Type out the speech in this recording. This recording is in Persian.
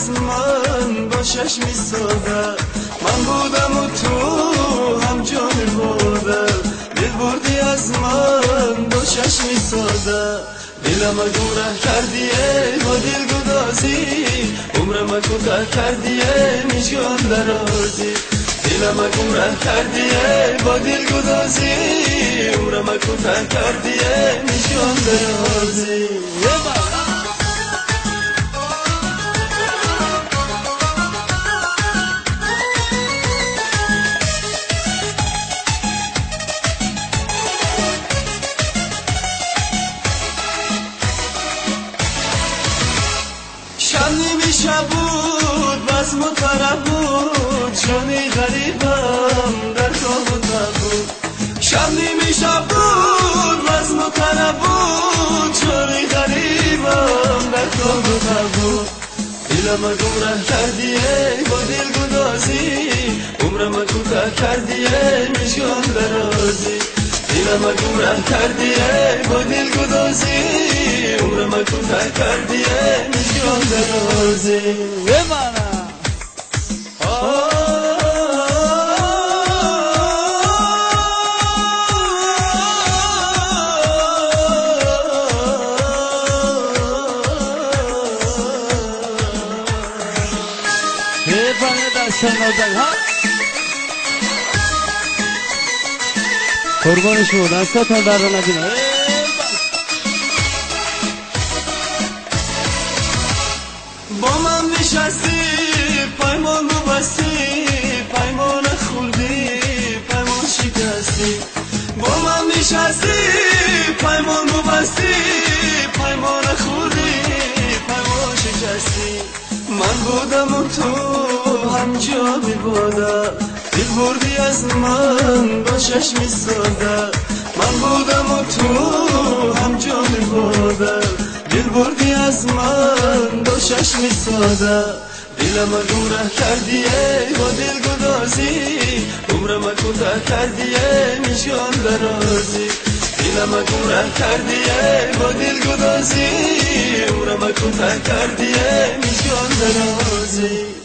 از من با چشمی ساده، من بودم و تو هم جان بوده. دل بردی از من با چشمی ساده، دلم گمراه کردیه با دل گدازی، عمرم کوتاه کردیه میشگان درازی. دلم گمراه کردیه با دل گدازی، عمرم کوتاه کردیه میشگان درازی. شب نیمی شب بود بس مطرب بود، جانی غریبم در خواب و بود. شب نیمی شب بود بس مطرب بود، جانی غریبم در خواب و بود. دلم گمراه کردیه با دل گدازی، عمرم کوتاه کردیه میشگان درازی. دلم گمراه کردیه با دل گدازی، عمرم کوتاه کردیه میشگان درازی. بمانا دستان نازک ها قربان شما، دستاتان در رو نبینه. با من نشستی پیمان بستی، پیمان خوردی پیمان شکستی. با من نشستی پیمان بستی، پیمان خوردی پیمان شکستی. من بودم و تو هم جا بوده، دل بردی از من با چشمی ساده. من بودم و تو هم جا بوده، دل بردی از من با چشمی ساده. دلم گمراه کردیه با دل گدازی، عمرم کوتاه کردیه میشگان درازی. دلم گمراه کردیه با دل گدازی، عمرم کوتاه کردیه میشگان درازی.